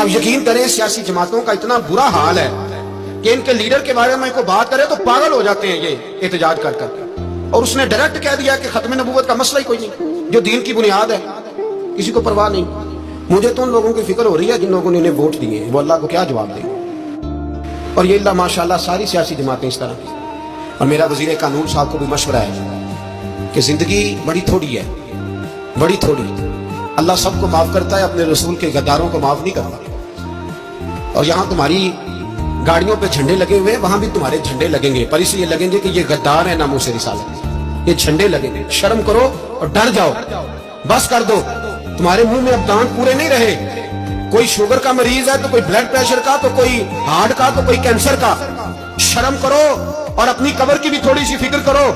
अब यकीन करें सियासी जमातों का इतना बुरा हाल है कि इनके लीडर के बारे में कोई बात करे तो पागल हो जाते हैं ये एहतजाज कर कर। और उसने डायरेक्ट कह दिया कि खत्म नबूवत का मसला ही कोई नहीं, जो दीन की बुनियाद है, किसी को परवाह नहीं। मुझे तो उन लोगों की फिक्र हो रही है जिन लोगों ने इन्हें वोट दिए, वो अल्लाह को क्या जवाब देंगे। और ये अल्लाह माशाल्लाह सारी सियासी जमातें इस तरह की। और मेरा वजीर कानून साहब को भी मशवरा है कि जिंदगी बड़ी थोड़ी है, बड़ी थोड़ी। अल्लाह सबको माफ करता है, अपने रसूल के गद्दारों को माफ नहीं करता। और यहाँ तुम्हारी गाड़ियों पे झंडे लगे हुए हैं, वहां भी तुम्हारे झंडे लगेंगे, पर इसलिए लगेंगे कि ये गद्दार है नामूस रिसालत। ये झंडे लगेंगे। शर्म करो और डर जाओ, बस कर दो। तुम्हारे मुंह में अब दांत पूरे नहीं रहे। कोई शुगर का मरीज है तो कोई ब्लड प्रेशर का, तो कोई हार्ट का, तो कोई कैंसर का। शर्म करो और अपनी कब्र की भी थोड़ी सी फिक्र करो।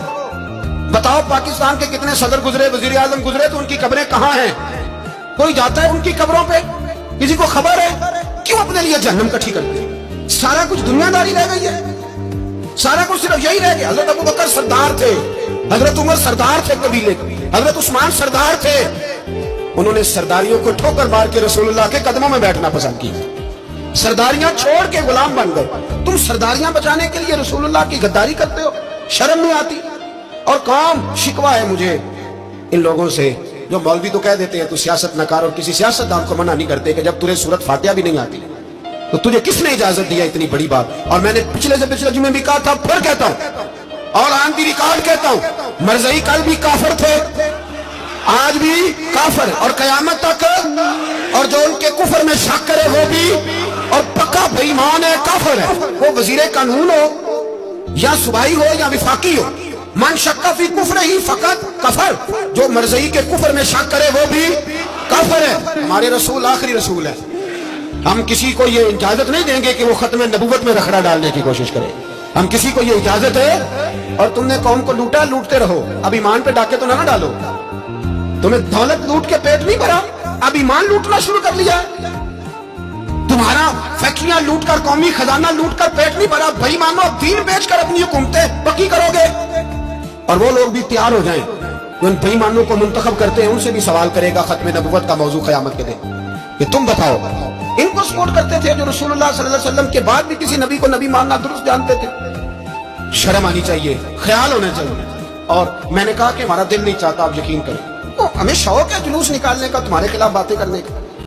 बताओ पाकिस्तान के कितने सदर गुजरे, वजीर आजम गुजरे, तो उनकी कब्रें कहां हैं? कोई जाता है उनकी कब्रों पे? किसी को खबर है? क्यों अपने लिए जहन्नम इकट्ठी करते हैं? सारा कुछ दुनियादारी रह गई है, सारा कुछ सिर्फ यही रह गया। हजरत अबू बकर सरदार थे, हजरत उमर सरदार थे कबीले, हजरत उस्मान सरदार थे। उन्होंने सरदारियों को ठोकर मार के रसूलुल्लाह के कदमों में बैठना पसंद किया। सरदारियां छोड़ के गुलाम बन गए। तुम सरदारियां बचाने के लिए रसूलुल्लाह की गद्दारी करते हो, शर्म नहीं आती? और काम शिकवा है मुझे इन लोगों से जो मौलवी तो कह देते हैं तू सियासत न कर, और किसी सियासतदान को मना नहीं करते कि जब तुझे सूरत फातिहा भी नहीं आती तो तुझे किसने इजाजत दिया इतनी बड़ी बात। और मैंने पिछले से पिछले जुमे भी कहा था, फिर कहता हूं और आन दी रिकॉर्ड कहता हूं, मरज़ई कल भी काफिर थे, आज भी काफिर और कयामत तक। और जो उनके कुफर में शक करे वो भी, और पक्का बेईमान है, काफिर है। वो वजीर कानून हो या सूबाई हो या विफाकी हो, मन शक्का फी कुफर ही फकत कफर। जो मरज़ई के कुफर में शक करे वो भी काफिर है। हमारे रसूल आखिरी रसूल है। हम किसी को ये इजाजत नहीं देंगे कि वो खत्म नबूवत में रखड़ा डालने की कोशिश करे। हम किसी को ये इजाजत है। और तुमने कौम को लूटा, लूटते रहो, अब ईमान पे डाके तो ना डालो। तुम्हें दौलत लूट के पेट नहीं भरा, अब ईमान लूटना शुरू कर लिया। तुम्हारा फैक्ट्रियां लूट कर, कौमी खजाना लूट कर पेट नहीं भरा। भाई मानो दीन बेचकर अपनी हुकूमतें पक्की करोगे। और वो लोग भी तैयार हो जाएं जो उन बेईमानों को मुंतखब करते हैं, उनसे भी सवाल करेगा खत्म नबूवत का मौजू क़यामत के दिन कि तुम बताओ। इनको सपोर्ट करते थे जो रसूलुल्लाह सल्लल्लाहु अलैहि वसल्लम के बाद भी किसी नबी को नबी मानना दुरुस्त जानते थे। शर्म आनी चाहिए, ख्याल होना चाहिए। और मैंने कहा कि हमारा दिल नहीं चाहता, आप यकीन करें। तो हमें शौक है जुलूस निकालने का, तुम्हारे खिलाफ बातें करने का।